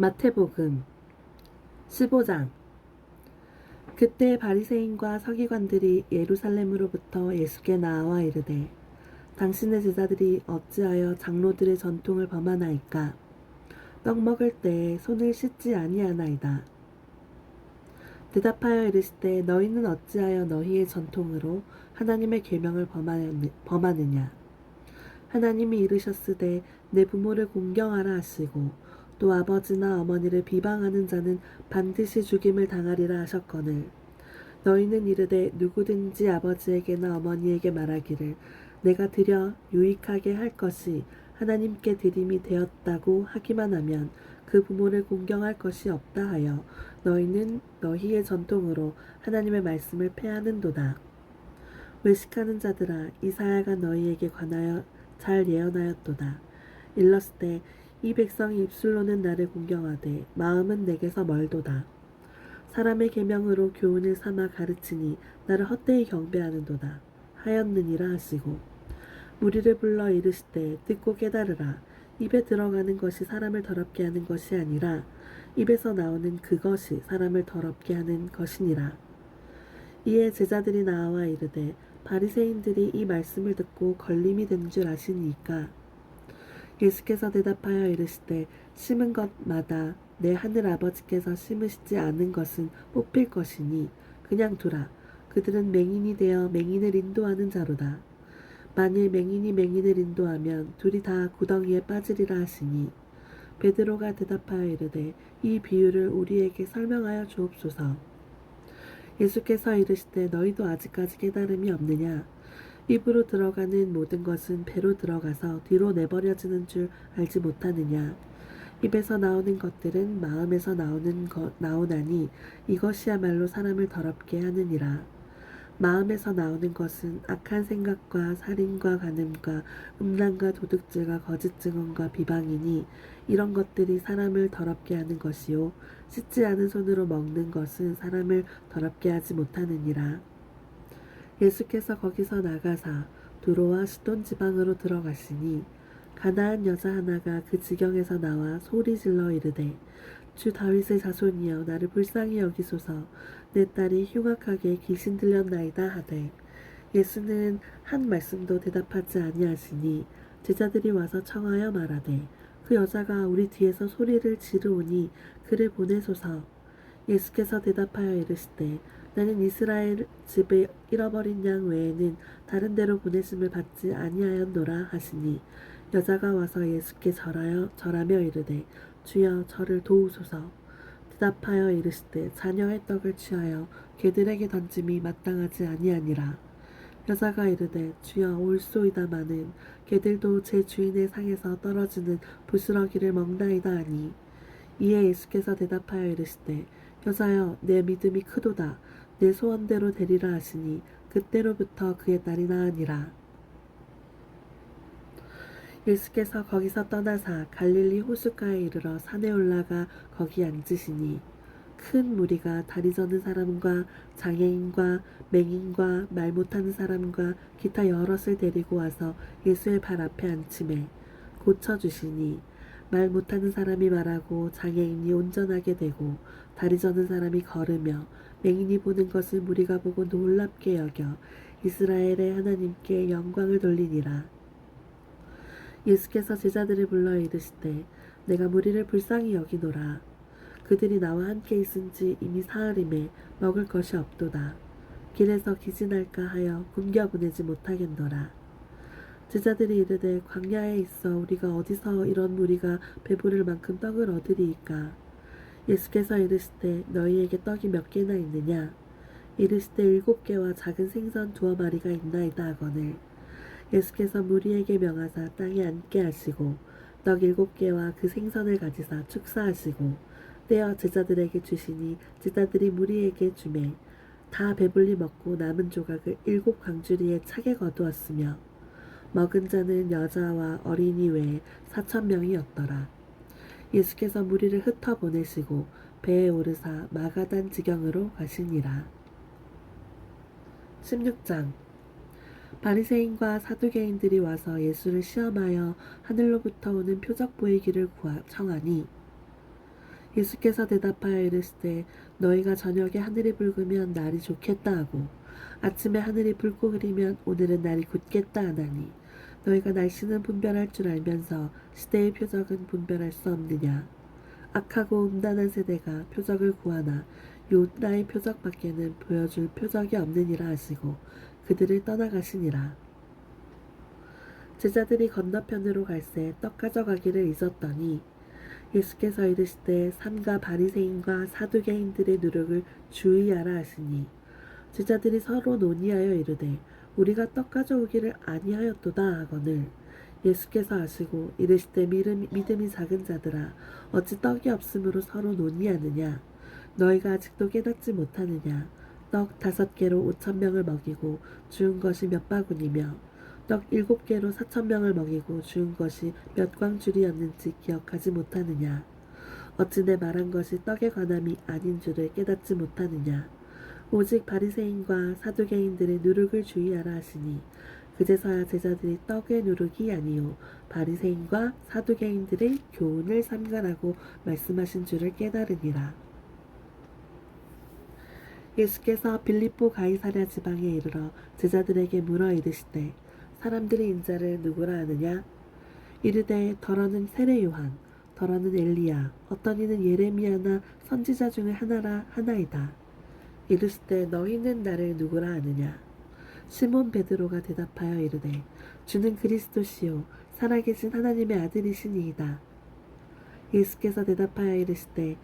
마태복음 15장. 그때 바리새인과 서기관들이 예루살렘으로부터 예수께 나와 이르되 당신의 제자들이 어찌하여 장로들의 전통을 범하나이까? 떡 먹을 때에 손을 씻지 아니하나이다. 대답하여 이르시되 너희는 어찌하여 너희의 전통으로 하나님의 계명을 범하느냐? 하나님이 이르셨으되 내 부모를 공경하라 하시고 또 아버지나 어머니를 비방하는 자는 반드시 죽임을 당하리라 하셨거늘 너희는 이르되 누구든지 아버지에게나 어머니에게 말하기를 내가 드려 유익하게 할 것이 하나님께 드림이 되었다고 하기만 하면 그 부모를 공경할 것이 없다 하여 너희는 너희의 전통으로 하나님의 말씀을 패하는도다. 외식하는 자들아, 이사야가 너희에게 관하여 잘 예언하였도다. 일렀을 이 백성이 입술로는 나를 공경하되 마음은 내게서 멀도다. 사람의 계명으로 교훈을 삼아 가르치니 나를 헛되이 경배하는도다 하였느니라 하시고 무리를 불러 이르시되 듣고 깨달으라. 입에 들어가는 것이 사람을 더럽게 하는 것이 아니라 입에서 나오는 그것이 사람을 더럽게 하는 것이니라. 이에 제자들이 나와 이르되 바리새인들이 이 말씀을 듣고 걸림이 된 줄 아시니까 예수께서 대답하여 이르시되 심은 것마다 내 하늘 아버지께서 심으시지 않은 것은 뽑힐 것이니 그냥 두라. 그들은 맹인이 되어 맹인을 인도하는 자로다. 만일 맹인이 맹인을 인도하면 둘이 다 구덩이에 빠지리라 하시니 베드로가 대답하여 이르되 이 비유를 우리에게 설명하여 주옵소서. 예수께서 이르시되 너희도 아직까지 깨달음이 없느냐? 입으로 들어가는 모든 것은 배로 들어가서 뒤로 내버려지는 줄 알지 못하느냐? 입에서 나오는 것들은 마음에서 나오나니 이것이야말로 사람을 더럽게 하느니라. 마음에서 나오는 것은 악한 생각과 살인과 간음과 음란과 도둑질과 거짓 증언과 비방이니 이런 것들이 사람을 더럽게 하는 것이요 씻지 않은 손으로 먹는 것은 사람을 더럽게 하지 못하느니라. 예수께서 거기서 나가사 두로와 시돈 지방으로 들어가시니 가나안 여자 하나가 그 지경에서 나와 소리질러 이르되 주 다윗의 자손이여 나를 불쌍히 여기소서. 내 딸이 흉악하게 귀신 들렸나이다 하되 예수는 한 말씀도 대답하지 아니하시니 제자들이 와서 청하여 말하되 그 여자가 우리 뒤에서 소리를 지르오니 그를 보내소서. 예수께서 대답하여 이르시되 나는 이스라엘 집에 잃어버린 양 외에는 다른 데로 보내심을 받지 아니하였노라 하시니 여자가 와서 예수께 절하며 이르되 주여 저를 도우소서. 대답하여 이르시되 자녀의 떡을 취하여 개들에게 던짐이 마땅하지 아니하니라. 여자가 이르되 주여 올소이다마는 개들도 제 주인의 상에서 떨어지는 부스러기를 먹나이다 하니 이에 예수께서 대답하여 이르시되 여자여 내 믿음이 크도다. 내 소원대로 되리라 하시니 그때로부터 그의 딸이 나으니라. 예수께서 거기서 떠나사 갈릴리 호숫가에 이르러 산에 올라가 거기 앉으시니 큰 무리가 다리 저는 사람과 장애인과 맹인과 말 못하는 사람과 기타 여럿을 데리고 와서 예수의 발 앞에 앉히매 고쳐주시니 말 못하는 사람이 말하고 장애인이 온전하게 되고 다리 저는 사람이 걸으며 맹인이 보는 것을 무리가 보고 놀랍게 여겨 이스라엘의 하나님께 영광을 돌리니라. 예수께서 제자들을 불러 이르시되 내가 무리를 불쌍히 여기노라. 그들이 나와 함께 있은지 이미 사흘임에 먹을 것이 없도다. 길에서 기진할까 하여 굶겨 보내지 못하겠노라. 제자들이 이르되 광야에 있어 우리가 어디서 이런 무리가 배부를 만큼 떡을 얻으리이까? 예수께서 이르시되 너희에게 떡이 몇 개나 있느냐? 이르시되 7개와 작은 생선 2마리가 있나이다 하거늘 예수께서 무리에게 명하사 땅에 앉게 하시고 떡 7개와 그 생선을 가지사 축사하시고 떼어 제자들에게 주시니 제자들이 무리에게 주매 다 배불리 먹고 남은 조각을 7광주리에 차게 거두었으며 먹은 자는 여자와 어린이 외에 4,000명이었더라. 예수께서 무리를 흩어 보내시고 배에 오르사 마가단 지경으로 가시니라. 16장. 바리새인과 사두개인들이 와서 예수를 시험하여 하늘로부터 오는 표적 보이기를 청하니 예수께서 대답하여 이르시되 너희가 저녁에 하늘이 붉으면 날이 좋겠다 하고 아침에 하늘이 붉고 흐리면 오늘은 날이 굳겠다 하나니 너희가 날씨는 분별할 줄 알면서 시대의 표적은 분별할 수 없느냐. 악하고 음란한 세대가 표적을 구하나 요나의 표적밖에는 보여줄 표적이 없느니라 하시고 그들을 떠나가시니라. 제자들이 건너편으로 갈새 떡 가져가기를 잊었더니 예수께서 이르시되 삼가 바리새인과 사두개인들의 누룩을 주의하라 하시니 제자들이 서로 논의하여 이르되 우리가 떡 가져오기를 아니하였도다 하거늘 예수께서 하시고 이르시되 믿음이 작은 자들아 어찌 떡이 없으므로 서로 논의하느냐. 너희가 아직도 깨닫지 못하느냐. 떡 5개로 5,000명을 먹이고 주운 것이 몇 바구니며 떡 7개로 4,000명을 먹이고 주운 것이 몇 광줄이었는지 기억하지 못하느냐. 어찌 내 말한 것이 떡에 관함이 아닌 줄을 깨닫지 못하느냐. 오직 바리새인과 사두개인들의 누룩을 주의하라 하시니 그제서야 제자들이 떡의 누룩이 아니요 바리새인과 사두개인들의 교훈을 삼가라고 말씀하신 줄을 깨달으니라. 예수께서 빌립보 가이사랴 지방에 이르러 제자들에게 물어 이르시되 사람들이 인자를 누구라 하느냐. 이르되 더러는 세례 요한, 더러는 엘리야, 어떤 이는 예레미야나 선지자 중에 하나라 하나이다. 이르시되 너희는 나를 누구라 하느냐. 시몬 베드로가 대답하여 이르되 주는 그리스도시요 살아계신 하나님의 아들이시니이다. 예수께서 대답하여 이르시되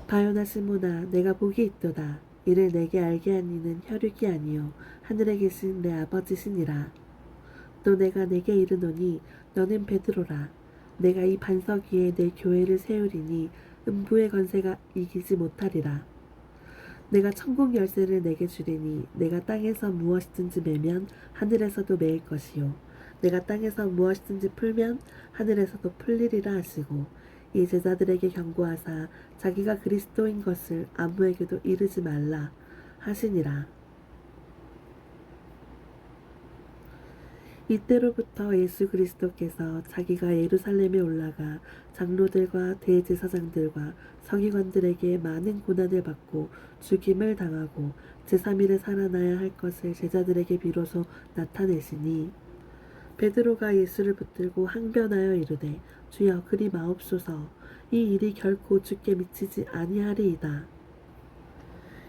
바요나 시몬아 내가 복이 있도다. 이를 내게 알게 한 이는 혈육이 아니요 하늘에 계신 내 아버지시니라. 또 내가 내게 이르노니 너는 베드로라. 내가 이 반석 위에 내 교회를 세우리니 음부의 권세가 이기지 못하리라. 내가 천국 열쇠를 내게 주리니 내가 땅에서 무엇이든지 매면 하늘에서도 매일 것이요 내가 땅에서 무엇이든지 풀면 하늘에서도 풀리리라 하시고 이 제자들에게 경고하사 자기가 그리스도인 것을 아무에게도 이르지 말라 하시니라. 이때로부터 예수 그리스도께서 자기가 예루살렘에 올라가 장로들과 대제사장들과 서기관들에게 많은 고난을 받고 죽임을 당하고 제3일에 살아나야 할 것을 제자들에게 비로소 나타내시니 베드로가 예수를 붙들고 항변하여 이르되 주여 그리 마옵소서. 이 일이 결코 주께 미치지 아니하리이다.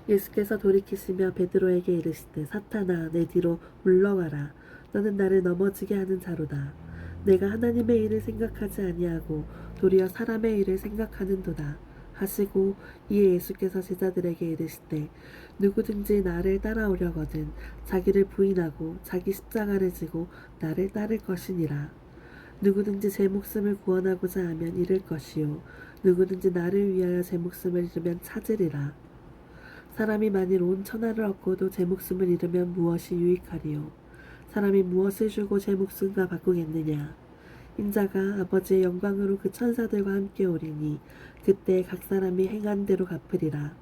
예수께서 돌이키시며 베드로에게 이르시되 사탄아 내 뒤로 물러가라. 너는 나를 넘어지게 하는 자로다. 내가 하나님의 일을 생각하지 아니하고 도리어 사람의 일을 생각하는도다 하시고 이에 예수께서 제자들에게 이르시되 누구든지 나를 따라오려거든 자기를 부인하고 자기 십자가를 지고 나를 따를 것이니라. 누구든지 제 목숨을 구원하고자 하면 잃을 것이요 누구든지 나를 위하여 제 목숨을 잃으면 찾으리라. 사람이 만일 온 천하를 얻고도 제 목숨을 잃으면 무엇이 유익하리요. 사람이 무엇을 주고 제 목숨과 바꾸겠느냐. 인자가 아버지의 영광으로 그 천사들과 함께 오리니 그때 각 사람이 행한 대로 갚으리라.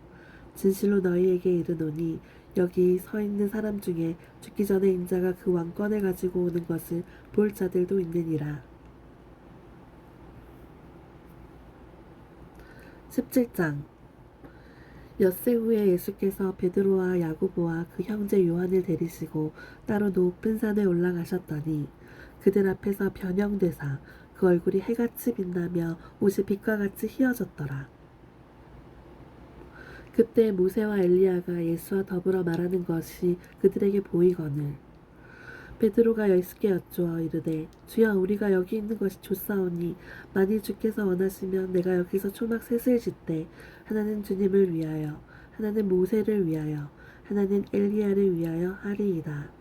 진실로 너희에게 이르노니 여기 서 있는 사람 중에 죽기 전에 인자가 그 왕권을 가지고 오는 것을 볼 자들도 있느니라. 17장 엿새 후에 예수께서 베드로와 야고보와 그 형제 요한을 데리시고 따로 높은 산에 올라가셨더니 그들 앞에서 변형되사 그 얼굴이 해같이 빛나며 옷이 빛과 같이 희어졌더라. 그때 모세와 엘리야가 예수와 더불어 말하는 것이 그들에게 보이거늘 베드로가 예수께 여쭈어 이르되 주여 우리가 여기 있는 것이 좋사오니 만일 주께서 원하시면 내가 여기서 초막 셋을 짓되 하나는 주님을 위하여 하나는 모세를 위하여 하나는 엘리야를 위하여 하리이다.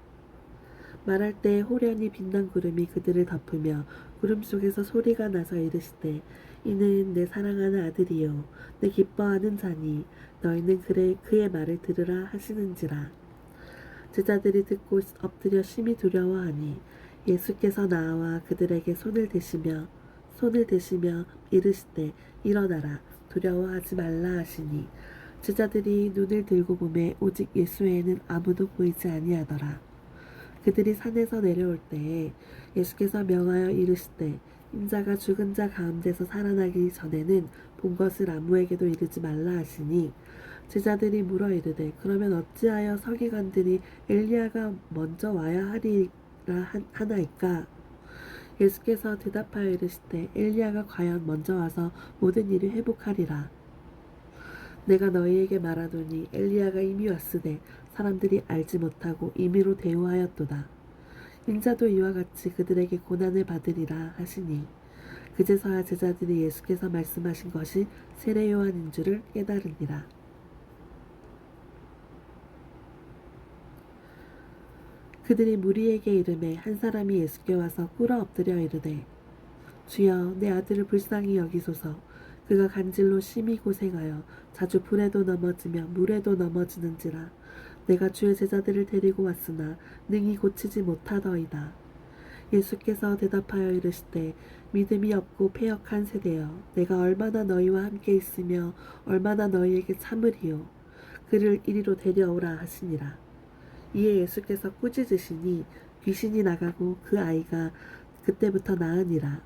말할 때 호련히 빛난 구름이 그들을 덮으며 구름 속에서 소리가 나서 이르시되 이는 내 사랑하는 아들이요 내 기뻐하는 자니 너희는 그의 말을 들으라 하시는지라. 제자들이 듣고 엎드려 심히 두려워하니 예수께서 나와 그들에게 손을 대시며 이르시되 일어나라 두려워하지 말라 하시니 제자들이 눈을 들고 보매 오직 예수 외에는 아무도 보이지 아니하더라. 그들이 산에서 내려올 때에 예수께서 명하여 이르시되 인자가 죽은 자 가운데서 살아나기 전에는 본 것을 아무에게도 이르지 말라 하시니 제자들이 물어 이르되 그러면 어찌하여 서기관들이 엘리야가 먼저 와야 하리라 하나이까. 예수께서 대답하여 이르시되 엘리야가 과연 먼저 와서 모든 일을 회복하리라. 내가 너희에게 말하노니 엘리야가 이미 왔으되 사람들이 알지 못하고 임의로 대우하였도다. 인자도 이와 같이 그들에게 고난을 받으리라 하시니 그제서야 제자들이 예수께서 말씀하신 것이 세례 요한인 줄을 깨달으니라. 그들이 무리에게 이르매 한 사람이 예수께 와서 꿇어 엎드려 이르되 주여 내 아들을 불쌍히 여기소서. 그가 간질로 심히 고생하여 자주 불에도 넘어지며 물에도 넘어지는지라. 내가 주의 제자들을 데리고 왔으나 능히 고치지 못하더이다. 예수께서 대답하여 이르시되 믿음이 없고 패역한 세대여, 내가 얼마나 너희와 함께 있으며 얼마나 너희에게 참으리요. 그를 이리로 데려오라 하시니라. 이에 예수께서 꾸짖으시니 귀신이 나가고 그 아이가 그때부터 나으니라.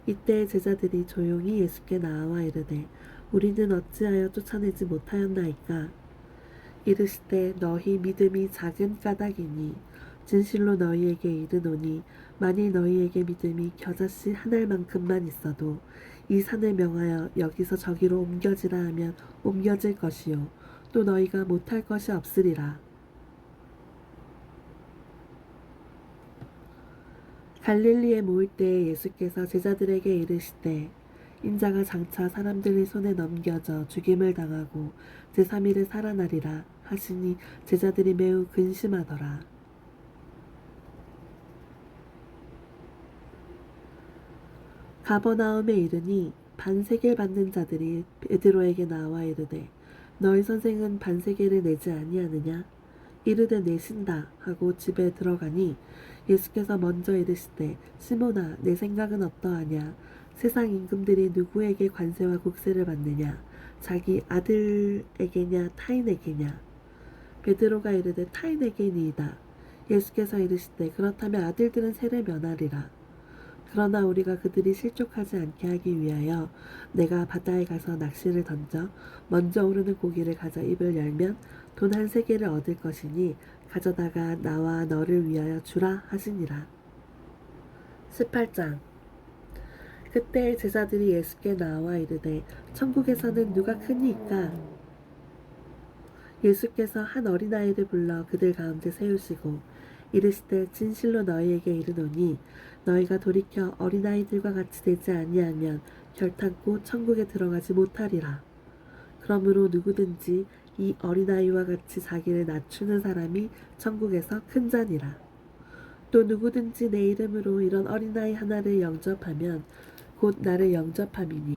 이때 제자들이 조용히 예수께 나와 이르되 우리는 어찌하여 쫓아내지 못하였나이까. 이르시되 너희 믿음이 작은 까닭이니 진실로 너희에게 이르노니 만일 너희에게 믿음이 겨자씨 한 알만큼만 있어도 이 산을 명하여 여기서 저기로 옮겨지라 하면 옮겨질 것이요 또 너희가 못할 것이 없으리라. 갈릴리에 모일 때에 예수께서 제자들에게 이르시되 인자가 장차 사람들의 손에 넘겨져 죽임을 당하고 제3일에 살아나리라 하시니 제자들이 매우 근심하더라. 가버나움에 이르니 반세겔 받는 자들이 베드로에게 나와 이르되 너희 선생은 반세겔을 내지 아니하느냐? 이르되 내신다 하고 집에 들어가니 예수께서 먼저 이르시되 시몬아 내 생각은 어떠하냐? 세상 임금들이 누구에게 관세와 국세를 받느냐? 자기 아들에게냐 타인에게냐? 베드로가 이르되 타인에게니이다. 예수께서 이르시되 그렇다면 아들들은 세를 면하리라. 그러나 우리가 그들이 실족하지 않게 하기 위하여 내가 바다에 가서 낚시를 던져 먼저 오르는 고기를 가져 입을 열면 돈 한 세겔을 얻을 것이니 가져다가 나와 너를 위하여 주라 하시니라. 18장. 그때 제자들이 예수께 나와 이르되 천국에서는 누가 크니이까? 예수께서 한 어린아이를 불러 그들 가운데 세우시고 이르시되 진실로 너희에게 이르노니 너희가 돌이켜 어린아이들과 같이 되지 아니하면 결탄코 천국에 들어가지 못하리라. 그러므로 누구든지 이 어린아이와 같이 자기를 낮추는 사람이 천국에서 큰 자니라. 또 누구든지 내 이름으로 이런 어린아이 하나를 영접하면 곧 나를 영접함이니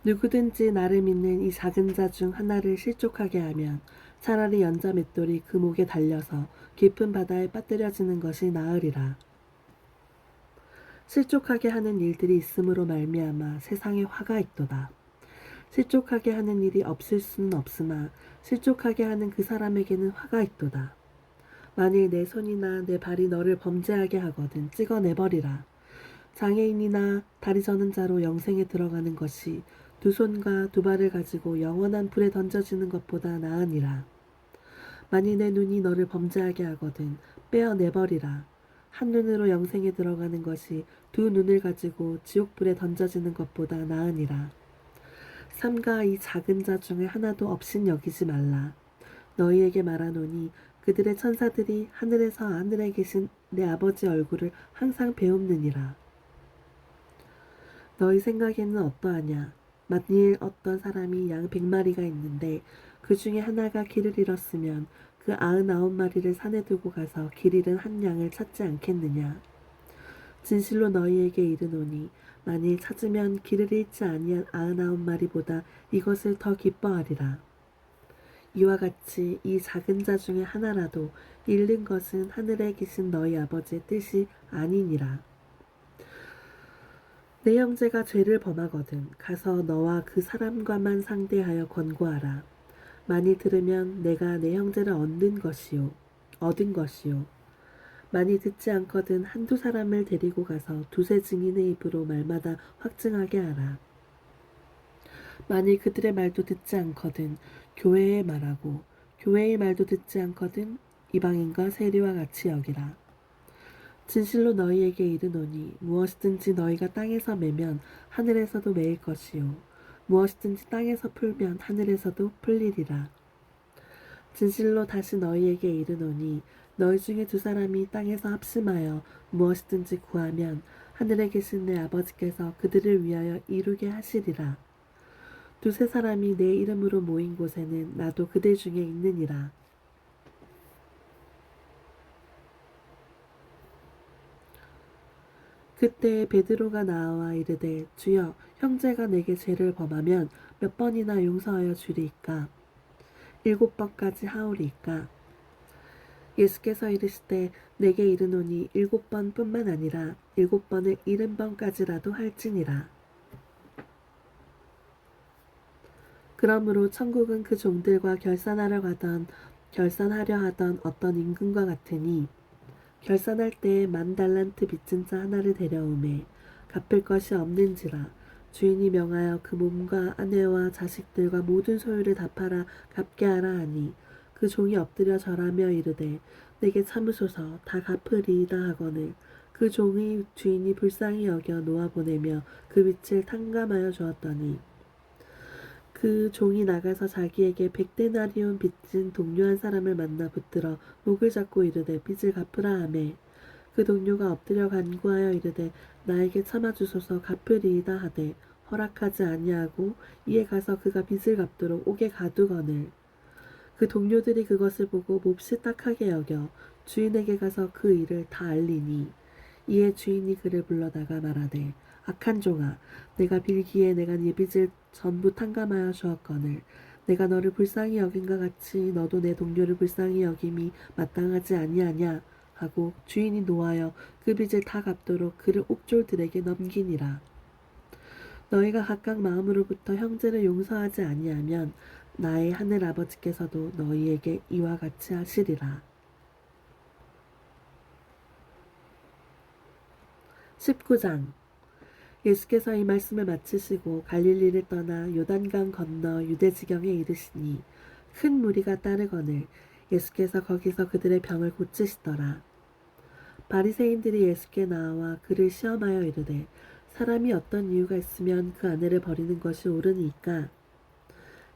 누구든지 나를 믿는 이 작은 자 중 하나를 실족하게 하면 차라리 연자 맷돌이 그 목에 달려서 깊은 바다에 빠뜨려지는 것이 나으리라. 실족하게 하는 일들이 있음으로 말미암아 세상에 화가 있도다. 실족하게 하는 일이 없을 수는 없으나 실족하게 하는 그 사람에게는 화가 있도다. 만일 내 손이나 내 발이 너를 범죄하게 하거든 찍어내버리라. 장애인이나 다리 저는 자로 영생에 들어가는 것이 두 손과 두 발을 가지고 영원한 불에 던져지는 것보다 나으니라. 만일 내 눈이 너를 범죄하게 하거든 빼어내버리라. 한 눈으로 영생에 들어가는 것이 두 눈을 가지고 지옥불에 던져지는 것보다 나으니라. 삼가 이 작은 자 중에 하나도 없인 여기지 말라. 너희에게 말하노니 그들의 천사들이 하늘에서 하늘에 계신 내 아버지 얼굴을 항상 배웁느니라. 너희 생각에는 어떠하냐? 만일 어떤 사람이 양 100마리가 있는데 그 중에 하나가 길을 잃었으면 그 99마리를 산에 두고 가서 길 잃은 한 양을 찾지 않겠느냐? 진실로 너희에게 이르노니 만일 찾으면 길을 잃지 아니한 99마리보다 이것을 더 기뻐하리라. 이와 같이 이 작은 자 중에 하나라도 잃는 것은 하늘에 계신 너희 아버지의 뜻이 아니니라. 내 형제가 죄를 범하거든 가서 너와 그 사람과만 상대하여 권고하라. 만일 들으면 내가 내 형제를 얻은 것이요. 많이 듣지 않거든 한두 사람을 데리고 가서 두세 증인의 입으로 말마다 확증하게 하라. 만일 그들의 말도 듣지 않거든 교회의 말하고 교회의 말도 듣지 않거든 이방인과 세리와 같이 여기라. 진실로 너희에게 이르노니 무엇이든지 너희가 땅에서 매면 하늘에서도 매일 것이요 무엇이든지 땅에서 풀면 하늘에서도 풀리리라. 진실로 다시 너희에게 이르노니 너희 중에 두 사람이 땅에서 합심하여 무엇이든지 구하면 하늘에 계신 내 아버지께서 그들을 위하여 이루게 하시리라. 두세 사람이 내 이름으로 모인 곳에는 나도 그들 중에 있느니라. 그때 베드로가 나와 이르되 주여 형제가 내게 죄를 범하면 몇 번이나 용서하여 주리이까? 7번까지 하오리이까? 예수께서 이르시되 내게 이르노니 7번뿐만 아니라 7번을 70번까지라도 할지니라. 그러므로 천국은 그 종들과 결산하려 하던 어떤 임금과 같으니 결산할 때에 10,000달란트 빚진 자 하나를 데려오매 갚을 것이 없는지라 주인이 명하여 그 몸과 아내와 자식들과 모든 소유를 다 팔아 갚게 하라 하니 그 종이 엎드려 절하며 이르되 내게 참으소서 다 갚으리이다 하거늘 그 종의 주인이 불쌍히 여겨 놓아보내며 그 빚을 탕감하여 주었더니 그 종이 나가서 자기에게 100데나리온 빚진 동료 한 사람을 만나 붙들어 목을 잡고 이르되 빚을 갚으라 하매 그 동료가 엎드려 간구하여 이르되 나에게 참아주소서 갚으리이다 하되 허락하지 아니하고 이에 가서 그가 빚을 갚도록 옥에 가두거늘 그 동료들이 그것을 보고 몹시 딱하게 여겨 주인에게 가서 그 일을 다 알리니 이에 주인이 그를 불러다가 말하되 악한 종아 내가 빌기에 내가 네 빚을 전부 탕감하여 주었거늘 내가 너를 불쌍히 여긴과 같이 너도 내 동료를 불쌍히 여김이 마땅하지 아니하냐 하고 주인이 노하여 그 빚을 다 갚도록 그를 옥졸들에게 넘기니라. 너희가 각각 마음으로부터 형제를 용서하지 아니하면 나의 하늘 아버지께서도 너희에게 이와 같이 하시리라. 19장 예수께서 이 말씀을 마치시고 갈릴리를 떠나 요단강 건너 유대 지경에 이르시니 큰 무리가 따르거늘 예수께서 거기서 그들의 병을 고치시더라. 바리새인들이 예수께 나와 그를 시험하여 이르되 사람이 어떤 이유가 있으면 그 아내를 버리는 것이 옳으니까?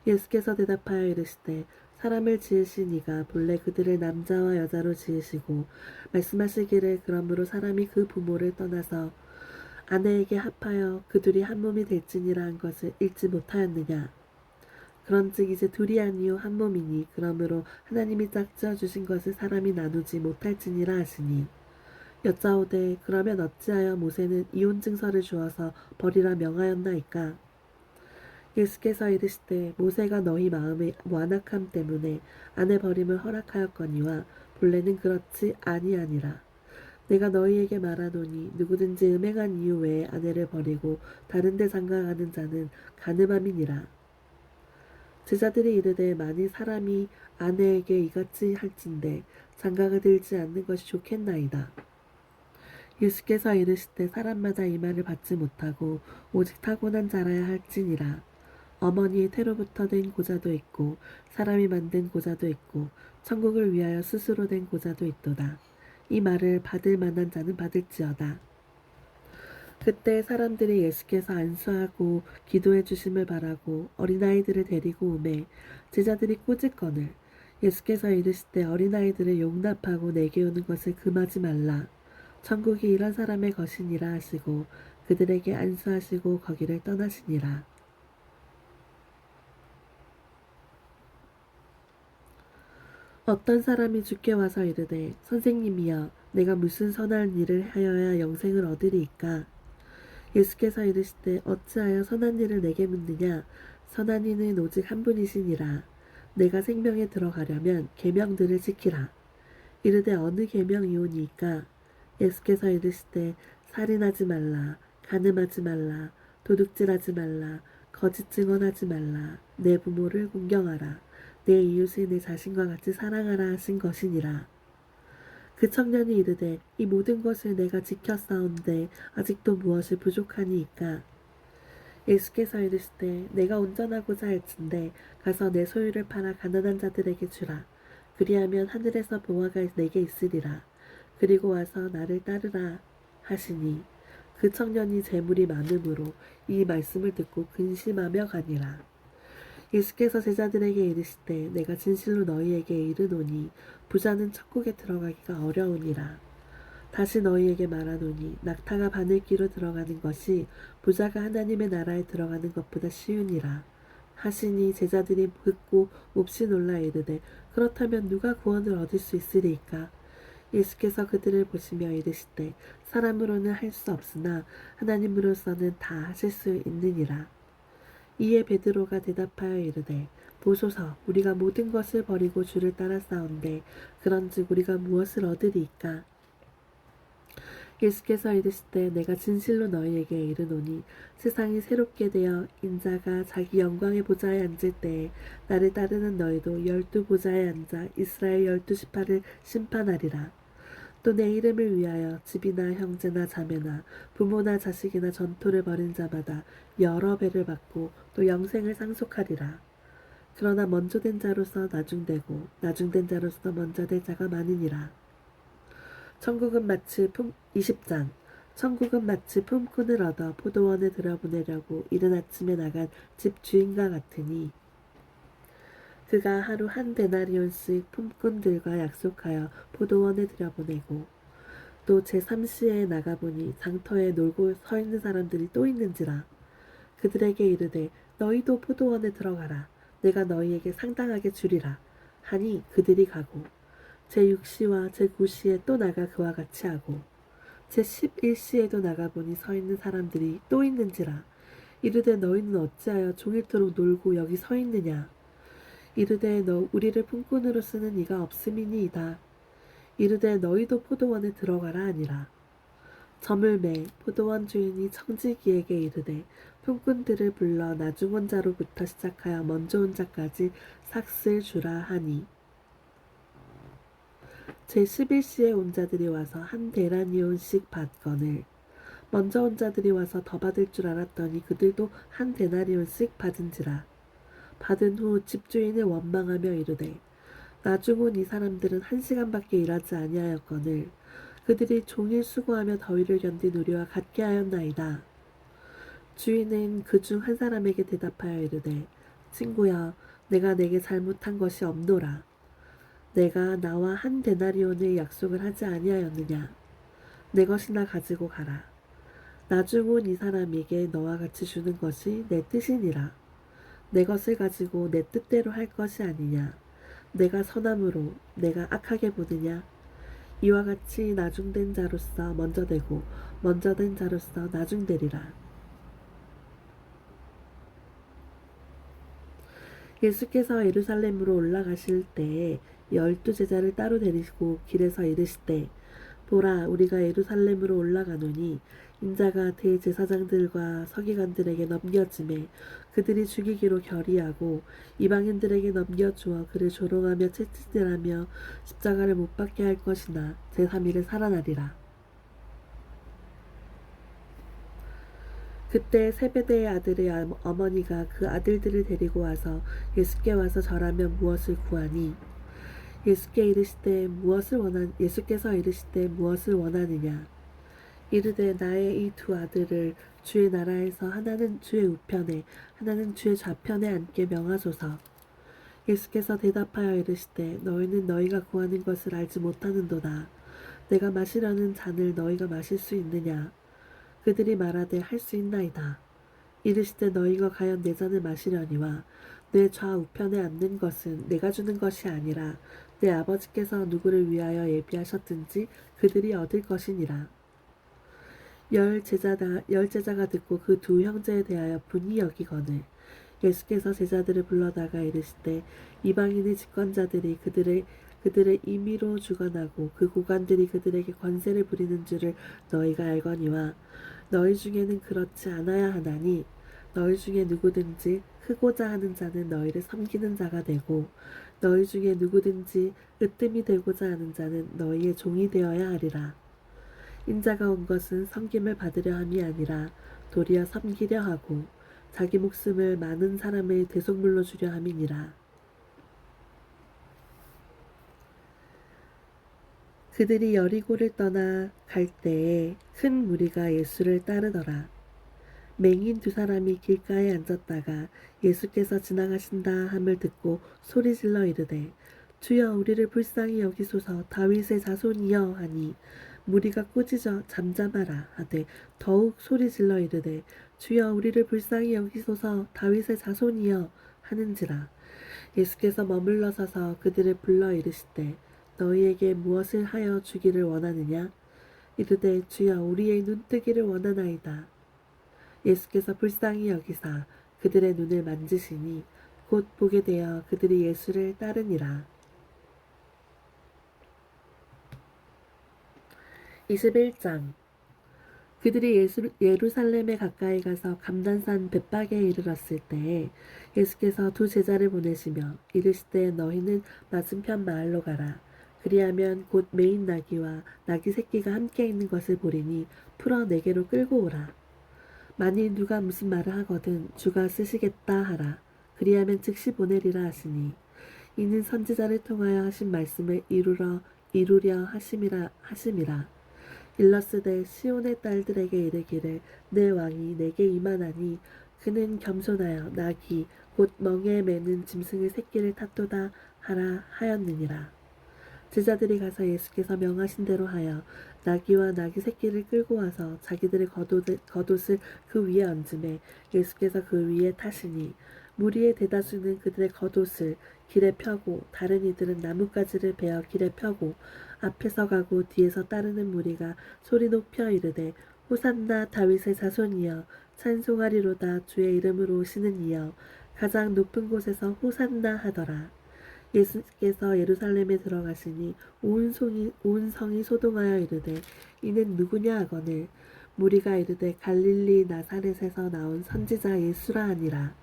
예수께서 대답하여 이르시되 사람을 지으신 이가 본래 그들을 남자와 여자로 지으시고 말씀하시기를 그러므로 사람이 그 부모를 떠나서 아내에게 합하여 그 둘이 한 몸이 될지니라 한 것을 읽지 못하였느냐. 그런즉 이제 둘이 아니요 한 몸이니 그러므로 하나님이 짝지어 주신 것을 사람이 나누지 못할지니라 하시니 여짜오되 그러면 어찌하여 모세는 이혼 증서를 주어서 버리라 명하였나이까. 예수께서 이르시되 모세가 너희 마음의 완악함 때문에 아내 버림을 허락하였거니와 본래는 그렇지 아니하니라. 내가 너희에게 말하노니 누구든지 음행한 이유 외에 아내를 버리고 다른 데 장가가는 자는 간음함이니라. 제자들이 이르되 만일 사람이 아내에게 이같이 할진대 장가가 들지 않는 것이 좋겠나이다. 예수께서 이르시되 사람마다 이 말을 받지 못하고 오직 타고난 자라야 할지니라. 어머니의 태로부터 된 고자도 있고 사람이 만든 고자도 있고 천국을 위하여 스스로 된 고자도 있도다. 이 말을 받을 만한 자는 받을지어다. 그때 사람들이 예수께서 안수하고 기도해 주심을 바라고 어린아이들을 데리고 오매 제자들이 꾸짖거늘 예수께서 이르시되 어린아이들을 용납하고 내게 오는 것을 금하지 말라. 천국이 이런 사람의 것이니라 하시고 그들에게 안수하시고 거기를 떠나시니라. 어떤 사람이 주께 와서 이르되 선생님이여 내가 무슨 선한 일을 하여야 영생을 얻으리이까? 예수께서 이르시되 어찌하여 선한 일을 내게 묻느냐? 선한 이는 오직 한 분이시니라. 내가 생명에 들어가려면 계명들을 지키라. 이르되 어느 계명이오니이까? 예수께서 이르시되 살인하지 말라, 간음하지 말라, 도둑질하지 말라, 거짓 증언하지 말라, 내 부모를 공경하라, 내 이웃을 내 자신과 같이 사랑하라 하신 것이니라. 그 청년이 이르되 이 모든 것을 내가 지켰사온데 아직도 무엇이 부족하니이까. 예수께서 이르시되 내가 온전하고자 할진대 가서 내 소유를 팔아 가난한 자들에게 주라. 그리하면 하늘에서 보화가 내게 있으리라. 그리고 와서 나를 따르라 하시니 그 청년이 재물이 많음으로 이 말씀을 듣고 근심하며 가니라. 예수께서 제자들에게 이르시되 내가 진실로 너희에게 이르노니 부자는 천국에 들어가기가 어려우니라. 다시 너희에게 말하노니 낙타가 바늘귀로 들어가는 것이 부자가 하나님의 나라에 들어가는 것보다 쉬우니라. 하시니 제자들이 듣고 몹시 놀라 이르되 그렇다면 누가 구원을 얻을 수 있으리이까? 예수께서 그들을 보시며 이르시되 사람으로는 할 수 없으나 하나님으로서는 다 하실 수 있느니라. 이에 베드로가 대답하여 이르되 보소서 우리가 모든 것을 버리고 주를 따라싸운데 그런즉 우리가 무엇을 얻으리이까? 예수께서 이르시되 내가 진실로 너희에게 이르노니 세상이 새롭게 되어 인자가 자기 영광의 보좌에 앉을 때에 나를 따르는 너희도 12 보좌에 앉아 이스라엘 12지파를 심판하리라. 또 내 이름을 위하여 집이나 형제나 자매나 부모나 자식이나 전토를 벌인 자마다 여러 배를 받고 또 영생을 상속하리라. 그러나 먼저 된 자로서 나중되고 나중된 자로서 먼저 될 자가 많으니라. 천국은 마치 20장 천국은 마치 품꾼을 얻어 포도원에 들여보내려고 이른 아침에 나간 집 주인과 같으니 그가 하루 한 데나리온씩 품꾼들과 약속하여 포도원에 들여보내고 또 제3시에 나가보니 장터에 놀고 서 있는 사람들이 또 있는지라. 그들에게 이르되 너희도 포도원에 들어가라. 내가 너희에게 상당하게 주리라. 하니 그들이 가고 제6시와 제9시에 또 나가 그와 같이 하고 제11시에도 나가보니 서 있는 사람들이 또 있는지라. 이르되 너희는 어찌하여 종일토록 놀고 여기 서 있느냐. 이르되 너 우리를 품꾼으로 쓰는 이가 없음이니이다. 이르되 너희도 포도원에 들어가라 하니라. 저물매 포도원 주인이 청지기에게 이르되 품꾼들을 불러 나중 온 자로부터 시작하여 먼저 온 자까지 삭슬 주라 하니 제11시에 온 자들이 와서 한 데나리온씩 받거늘 먼저 온 자들이 와서 더 받을 줄 알았더니 그들도 한 데나리온씩 받은지라. 받은 후 집주인을 원망하며 이르되 나중 온 이 사람들은 1시간밖에 일하지 아니하였거늘 그들이 종일 수고하며 더위를 견딘 우리와 같게 하였나이다. 주인은 그 중 한 사람에게 대답하여 이르되 친구야 내가 내게 잘못한 것이 없노라. 내가 나와 한 데나리온의 약속을 하지 아니하였느냐. 내 것이나 가지고 가라. 나중 온 이 사람에게 너와 같이 주는 것이 내 뜻이니라. 내 것을 가지고 내 뜻대로 할 것이 아니냐. 내가 선함으로 내가 악하게 보느냐. 이와 같이 나중된 자로서 먼저 되고 먼저 된 자로서 나중되리라. 예수께서 예루살렘으로 올라가실 때에 12 제자를 따로 데리고 길에서 이르시되 보라 우리가 예루살렘으로 올라가노니 인자가 대제사장들과 서기관들에게 넘겨짐에 그들이 죽이기로 결의하고 이방인들에게 넘겨주어 그를 조롱하며 채찍질하며 십자가를 못 박게 할 것이나 제3일에 살아나리라. 그때 세베대의 아들의 어머니가 그 아들들을 데리고 와서 예수께 와서 절하며 무엇을 구하니 예수께서 이르시되 무엇을 원하느냐. 이르되 나의 이 두 아들을 주의 나라에서 하나는 주의 우편에 하나는 주의 좌편에 앉게 명하소서. 예수께서 대답하여 이르시되 너희는 너희가 구하는 것을 알지 못하는도다. 내가 마시려는 잔을 너희가 마실 수 있느냐. 그들이 말하되 할 수 있나이다. 이르시되 너희가 과연 내 잔을 마시려니와 내 좌우편에 앉는 것은 내가 주는 것이 아니라 내 아버지께서 누구를 위하여 예비하셨든지 그들이 얻을 것이니라. 열 제자가 듣고 그 두 형제에 대하여 분이 여기거늘 예수께서 제자들을 불러다가 이르시되 이방인의 집권자들이 그들을 임의로 주관하고 그 고관들이 그들에게 권세를 부리는 줄을 너희가 알거니와 너희 중에는 그렇지 않아야 하나니 너희 중에 누구든지 크고자 하는 자는 너희를 섬기는 자가 되고 너희 중에 누구든지 으뜸이 되고자 하는 자는 너희의 종이 되어야 하리라. 인자가 온 것은 섬김을 받으려 함이 아니라 도리어 섬기려 하고 자기 목숨을 많은 사람의 대속물로 주려 함이니라. 그들이 여리고를 떠나 갈 때에 큰 무리가 예수를 따르더라. 맹인 두 사람이 길가에 앉았다가 예수께서 지나가신다 함을 듣고 소리질러 이르되 주여 우리를 불쌍히 여기소서 다윗의 자손이여 하니 무리가 꾸짖어 잠잠하라 하되 더욱 소리질러 이르되 주여 우리를 불쌍히 여기소서 다윗의 자손이여 하는지라. 예수께서 머물러 서서 그들을 불러 이르시되 너희에게 무엇을 하여 주기를 원하느냐. 이르되 주여 우리의 눈뜨기를 원하나이다. 예수께서 불쌍히 여기사 그들의 눈을 만지시니 곧 보게 되어 그들이 예수를 따르니라. 21장. 그들이 예루살렘에 가까이 가서 감난산 벳박에 이르렀을 때에 예수께서 두 제자를 보내시며 이르시되 너희는 맞은편 마을로 가라. 그리하면 곧 메인 나귀와 나귀 새끼가 함께 있는 것을 보리니 풀어 내게로 끌고 오라. 만일 누가 무슨 말을 하거든 주가 쓰시겠다 하라. 그리하면 즉시 보내리라 하시니 이는 선지자를 통하여 하신 말씀을 이루려 하심이라. 일러스되 시온의 딸들에게 이르기를 내 왕이 내게 임하나니 그는 겸손하여 나귀 곧 멍에 매는 짐승의 새끼를 탔도다 하라 하였느니라. 제자들이 가서 예수께서 명하신 대로 하여 나귀와 나귀 새끼를 끌고 와서 자기들의 겉옷을 그 위에 얹음에 예수께서 그 위에 타시니 무리의 대다수는 그들의 겉옷을 길에 펴고 다른 이들은 나뭇가지를 베어 길에 펴고 앞에서 가고 뒤에서 따르는 무리가 소리 높여 이르되 호산나 다윗의 자손이여 찬송하리로다 주의 이름으로 오시는 이여 가장 높은 곳에서 호산나 하더라. 예수께서 예루살렘에 들어가시니 온 성이 소동하여 이르되 이는 누구냐 하거늘 무리가 이르되 갈릴리 나사렛에서 나온 선지자 예수라 하니라.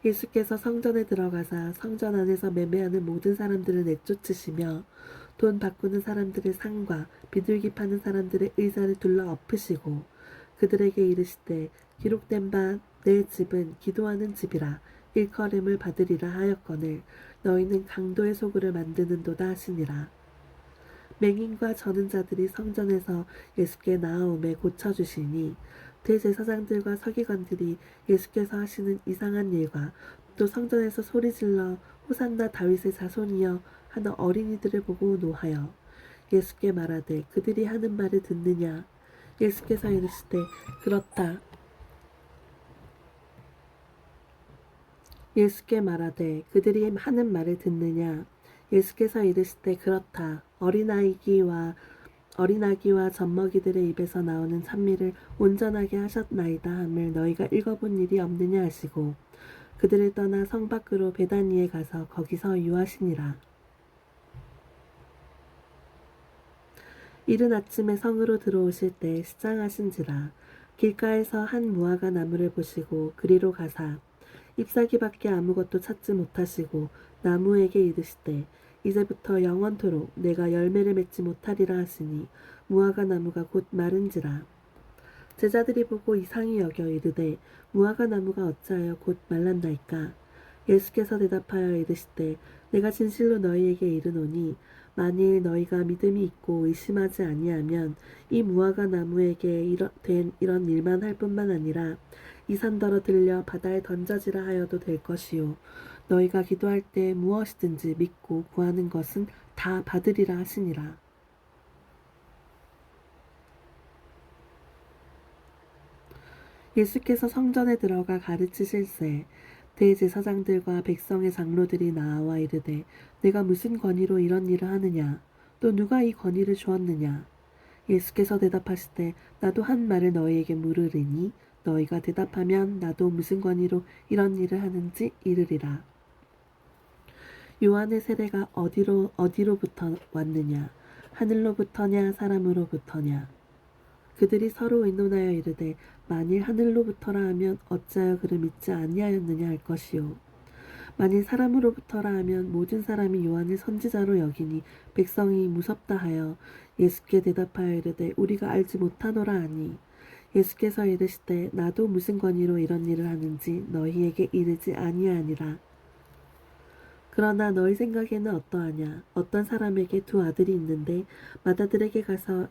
예수께서 성전에 들어가사 성전 안에서 매매하는 모든 사람들을 내쫓으시며 돈 바꾸는 사람들의 상과 비둘기 파는 사람들의 의자를 둘러 엎으시고 그들에게 이르시되 기록된 바 내 집은 기도하는 집이라 일컬음을 받으리라 하였거늘 너희는 강도의 소굴을 만드는도다 하시니라. 맹인과 저는 자들이 성전에서 예수께 나아오매 고쳐주시니 대제사장들과 서기관들이 예수께서 하시는 이상한 일과 또 성전에서 소리질러 호산나 다윗의 자손이여 하는 어린이들을 보고 노하여 예수께 말하되 그들이 하는 말을 듣느냐. 예수께서 이르시되 그렇다. 예수께 말하되 그들이 하는 말을 듣느냐. 예수께서 이르시되 그렇다. 어린아기와 젖먹이들의 입에서 나오는 찬미를 온전하게 하셨나이다 함을 너희가 읽어본 일이 없느냐 하시고 그들을 떠나 성 밖으로 베다니에 가서 거기서 유하시니라. 이른 아침에 성으로 들어오실 때 시장하신지라. 길가에서 한 무화과 나무를 보시고 그리로 가사 잎사귀밖에 아무것도 찾지 못하시고 나무에게 이르시되 이제부터 영원토록 내가 열매를 맺지 못하리라 하시니 무화과 나무가 곧 마른지라. 제자들이 보고 이상히 여겨 이르되 무화과 나무가 어찌하여 곧 말랐나이까. 예수께서 대답하여 이르시되 내가 진실로 너희에게 이르노니 만일 너희가 믿음이 있고 의심하지 아니하면 이 무화과 나무에게 이런 일만 할 뿐만 아니라 이 산더러 들려 바다에 던져지라 하여도 될 것이요 너희가 기도할 때 무엇이든지 믿고 구하는 것은 다 받으리라 하시니라. 예수께서 성전에 들어가 가르치실새 대제사장들과 백성의 장로들이 나와 이르되 내가 무슨 권위로 이런 일을 하느냐. 또 누가 이 권위를 주었느냐. 예수께서 대답하시되 나도 한 말을 너희에게 물으리니 너희가 대답하면 나도 무슨 권위로 이런 일을 하는지 이르리라. 요한의 세례가 어디로부터 왔느냐. 하늘로부터냐 사람으로부터냐. 그들이 서로 의논하여 이르되 만일 하늘로부터라 하면 어찌하여 그를 믿지 아니하였느냐 할 것이요 만일 사람으로부터라 하면 모든 사람이 요한을 선지자로 여기니 백성이 무섭다 하여 예수께 대답하여 이르되 우리가 알지 못하노라 하니 예수께서 이르시되 나도 무슨 권위로 이런 일을 하는지 너희에게 이르지 아니하니라. 그러나 너희 생각에는 어떠하냐? 어떤 사람에게 두 아들이 있는데 맏아들에게 가서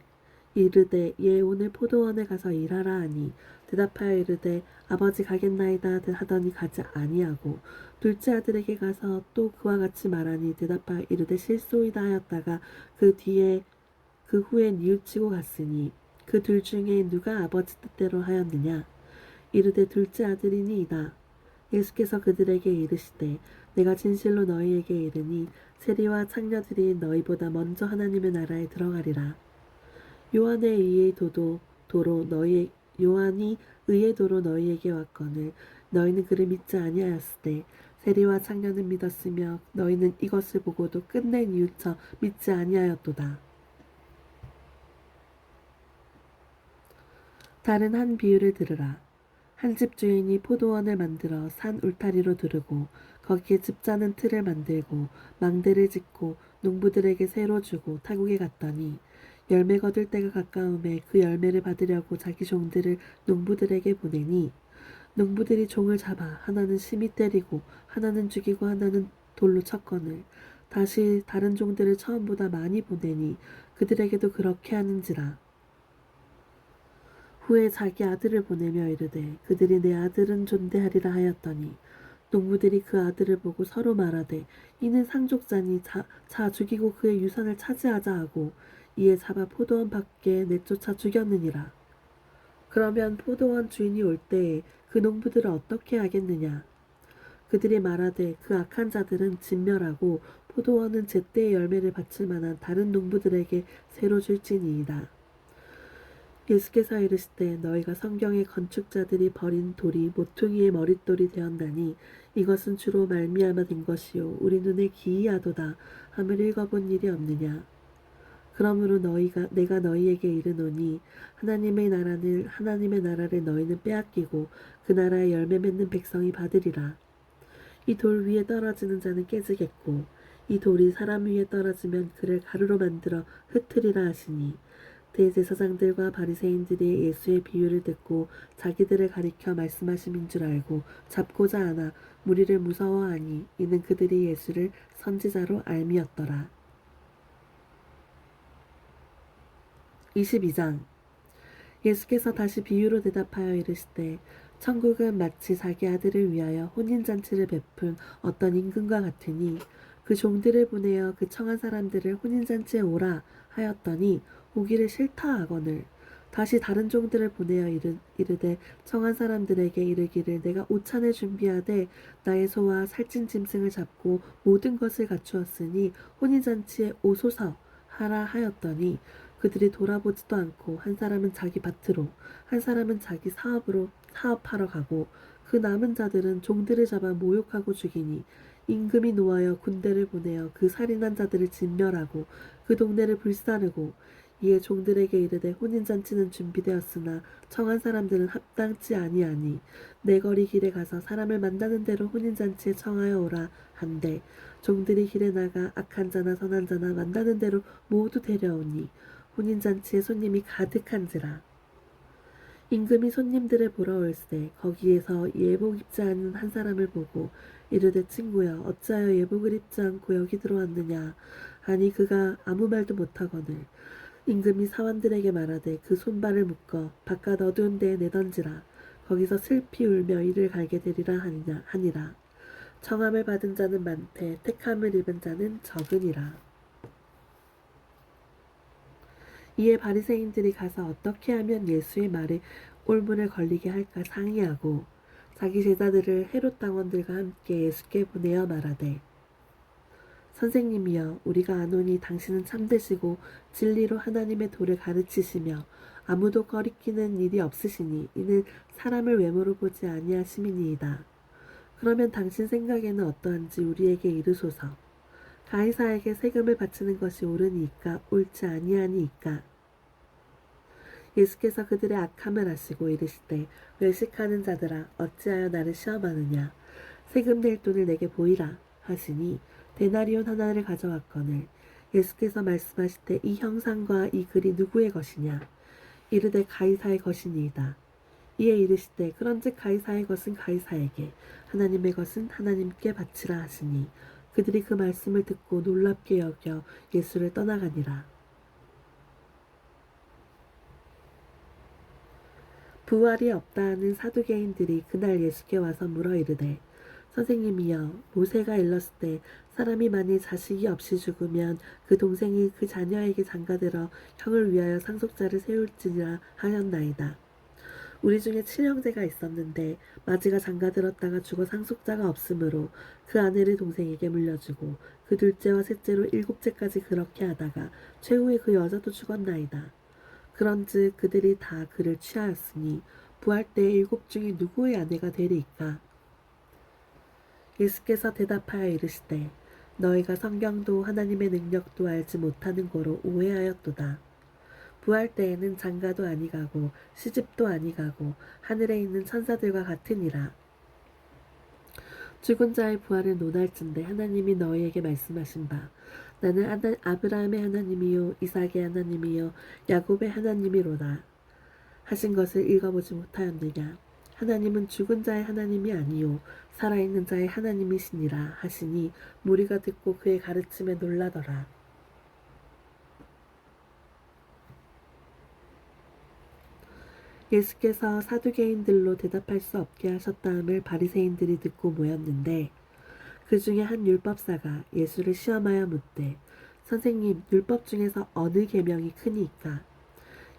이르되 얘 오늘 포도원에 가서 일하라 하니 대답하여 이르되 아버지 가겠나이다 하더니 가지 아니하고 둘째 아들에게 가서 또 그와 같이 말하니 대답하여 이르되 실소이다 하였다가 그 후에 뉘우치고 갔으니 그 둘 중에 누가 아버지 뜻대로 하였느냐 이르되 둘째 아들이니이다. 예수께서 그들에게 이르시되 내가 진실로 너희에게 이르니 세리와 창녀들이 너희보다 먼저 하나님의 나라에 들어가리라. 요한이 의의 도로 너희에게 왔거늘 너희는 그를 믿지 아니하였으되 세리와 창녀는 믿었으며 너희는 이것을 보고도 끝내 뉘우쳐 믿지 아니하였도다. 다른 한 비유를 들으라. 한 집 주인이 포도원을 만들어 산 울타리로 두르고 거기에 집 자는 틀을 만들고 망대를 짓고 농부들에게 새로 주고 타국에 갔더니 열매 거둘 때가 가까움에 그 열매를 받으려고 자기 종들을 농부들에게 보내니 농부들이 종을 잡아 하나는 심히 때리고 하나는 죽이고 하나는 돌로 쳤거늘 다시 다른 종들을 처음보다 많이 보내니 그들에게도 그렇게 하는지라. 후에 자기 아들을 보내며 이르되 그들이 내 아들은 존대하리라 하였더니 농부들이 그 아들을 보고 서로 말하되 이는 상족자니 자 죽이고 그의 유산을 차지하자 하고 이에 잡아 포도원 밖에 내쫓아 죽였느니라. 그러면 포도원 주인이 올 때에 그 농부들을 어떻게 하겠느냐? 그들이 말하되 그 악한 자들은 진멸하고 포도원은 제때의 열매를 바칠 만한 다른 농부들에게 새로 줄지니이다. 예수께서 이르시되 너희가 성경의 건축자들이 버린 돌이 모퉁이의 머릿돌이 되었나니 이것은 주로 말미암아 된 것이요 우리 눈에 기이하도다 함을 읽어본 일이 없느냐. 그러므로 내가 너희에게 이르노니 하나님의 나라를 너희는 빼앗기고 그 나라의 열매 맺는 백성이 받으리라. 이 돌 위에 떨어지는 자는 깨지겠고 이 돌이 사람 위에 떨어지면 그를 가루로 만들어 흩으리라 하시니 대제사장들과 바리새인들이 예수의 비유를 듣고 자기들을 가리켜 말씀하심인 줄 알고 잡고자 하나 무리를 무서워하니 이는 그들이 예수를 선지자로 알미었더라. 22장 예수께서 다시 비유로 대답하여 이르시되 천국은 마치 자기 아들을 위하여 혼인잔치를 베푼 어떤 임금과 같으니 그 종들을 보내어 그 청한 사람들을 혼인잔치에 오라 하였더니 오기를 싫다 하거늘 다시 다른 종들을 보내어 이르되 청한 사람들에게 이르기를 내가 오찬을 준비하되 나의 소와 살찐 짐승을 잡고 모든 것을 갖추었으니 혼인잔치에 오소서 하라 하였더니 그들이 돌아보지도 않고 한 사람은 자기 밭으로 한 사람은 자기 사업하러 가고 그 남은 자들은 종들을 잡아 모욕하고 죽이니 임금이 노하여 군대를 보내어 그 살인한 자들을 진멸하고 그 동네를 불사르고 이에 종들에게 이르되 혼인잔치는 준비되었으나 청한 사람들은 합당치 아니하니 내 거리 길에 가서 사람을 만나는 대로 혼인잔치에 청하여 오라 한데 종들이 길에 나가 악한 자나 선한 자나 만나는 대로 모두 데려오니 혼인잔치에 손님이 가득한지라. 임금이 손님들을 보러 올세 거기에서 예복 입지 않은 한 사람을 보고 이르되 친구여 어찌하여 예복을 입지 않고 여기 들어왔느냐 하니 그가 아무 말도 못하거늘 임금이 사원들에게 말하되 그 손발을 묶어 바깥 어두운 데에 내던지라. 거기서 슬피 울며 이를 갈게 되리라 하니라. 청함을 받은 자는 많되 택함을 입은 자는 적으니라. 이에 바리새인들이 가서 어떻게 하면 예수의 말에 올문을 걸리게 할까 상의하고 자기 제자들을 헤롯 당원들과 함께 예수께 보내어 말하되 선생님이여 우리가 아노니 당신은 참되시고 진리로 하나님의 도를 가르치시며 아무도 거리끼는 일이 없으시니 이는 사람을 외모로 보지 아니하심이니이다. 그러면 당신 생각에는 어떠한지 우리에게 이르소서. 가이사에게 세금을 바치는 것이 옳으니이까 옳지 아니하니이까. 예수께서 그들의 악함을 아시고 이르시되 외식하는 자들아 어찌하여 나를 시험하느냐 세금 낼 돈을 내게 보이라 하시니 데나리온 하나를 가져왔거늘 예수께서 말씀하시되 이 형상과 이 글이 누구의 것이냐 이르되 가이사의 것이니이다. 이에 이르시되 그런즉 가이사의 것은 가이사에게 하나님의 것은 하나님께 바치라 하시니 그들이 그 말씀을 듣고 놀랍게 여겨 예수를 떠나가니라. 부활이 없다 하는 사두개인들이 그날 예수께 와서 물어 이르되 선생님이여 모세가 일렀을 때 사람이 만일 자식이 없이 죽으면 그 동생이 그 자녀에게 장가들어 형을 위하여 상속자를 세울지니라 하였나이다. 우리 중에 친형제가 있었는데 마지가 장가들었다가 죽어 상속자가 없으므로 그 아내를 동생에게 물려주고 그 둘째와 셋째로 일곱째까지 그렇게 하다가 최후에 그 여자도 죽었나이다. 그런즉 그들이 다 그를 취하였으니 부활 때에 일곱 중에 누구의 아내가 되리이까? 예수께서 대답하여 이르시되 너희가 성경도 하나님의 능력도 알지 못하는 거로 오해하였도다. 부활 때에는 장가도 아니가고 시집도 아니가고 하늘에 있는 천사들과 같으니라. 죽은 자의 부활을 논할진대 하나님이 너희에게 말씀하신 바 나는 아브라함의 하나님이요 이삭의 하나님이요 야곱의 하나님이로다 하신 것을 읽어보지 못하였느냐. 하나님은 죽은 자의 하나님이 아니요 살아있는 자의 하나님이시니라 하시니 무리가 듣고 그의 가르침에 놀라더라. 예수께서 사두개인들로 대답할 수 없게 하셨다함을 바리새인들이 듣고 모였는데 그 중에 한 율법사가 예수를 시험하여 묻되 선생님 율법 중에서 어느 계명이 크니이까?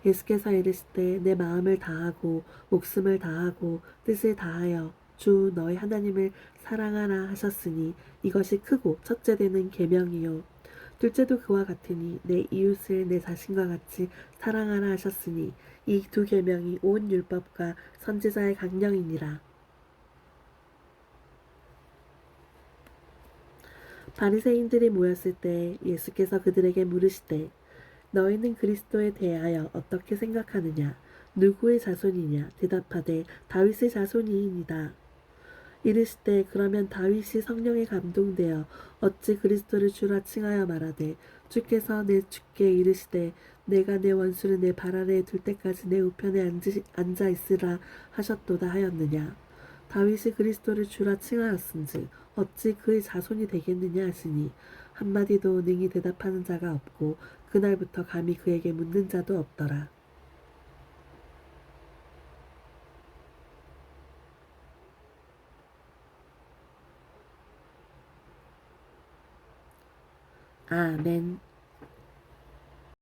예수께서 이르시되 내 마음을 다하고 목숨을 다하고 뜻을 다하여 주 너희 하나님을 사랑하라 하셨으니 이것이 크고 첫째 되는 계명이요 둘째도 그와 같으니 내 이웃을 내 자신과 같이 사랑하라 하셨으니 이 두 계명이 온 율법과 선지자의 강령이니라. 바리새인들이 모였을 때 예수께서 그들에게 물으시되 너희는 그리스도에 대하여 어떻게 생각하느냐 누구의 자손이냐 대답하되 다윗의 자손이이니이다. 이르시되 그러면 다윗이 성령에 감동되어 어찌 그리스도를 주라 칭하여 말하되 주께서 내 주께 이르시되 내가 내 원수를 내 발 아래에 둘 때까지 내 우편에 앉아 있으라 하셨도다 하였느냐. 다윗이 그리스도를 주라 칭하였은즉 어찌 그의 자손이 되겠느냐 하시니 한마디도 능히 대답하는 자가 없고 그날부터 감히 그에게 묻는 자도 없더라. 아멘.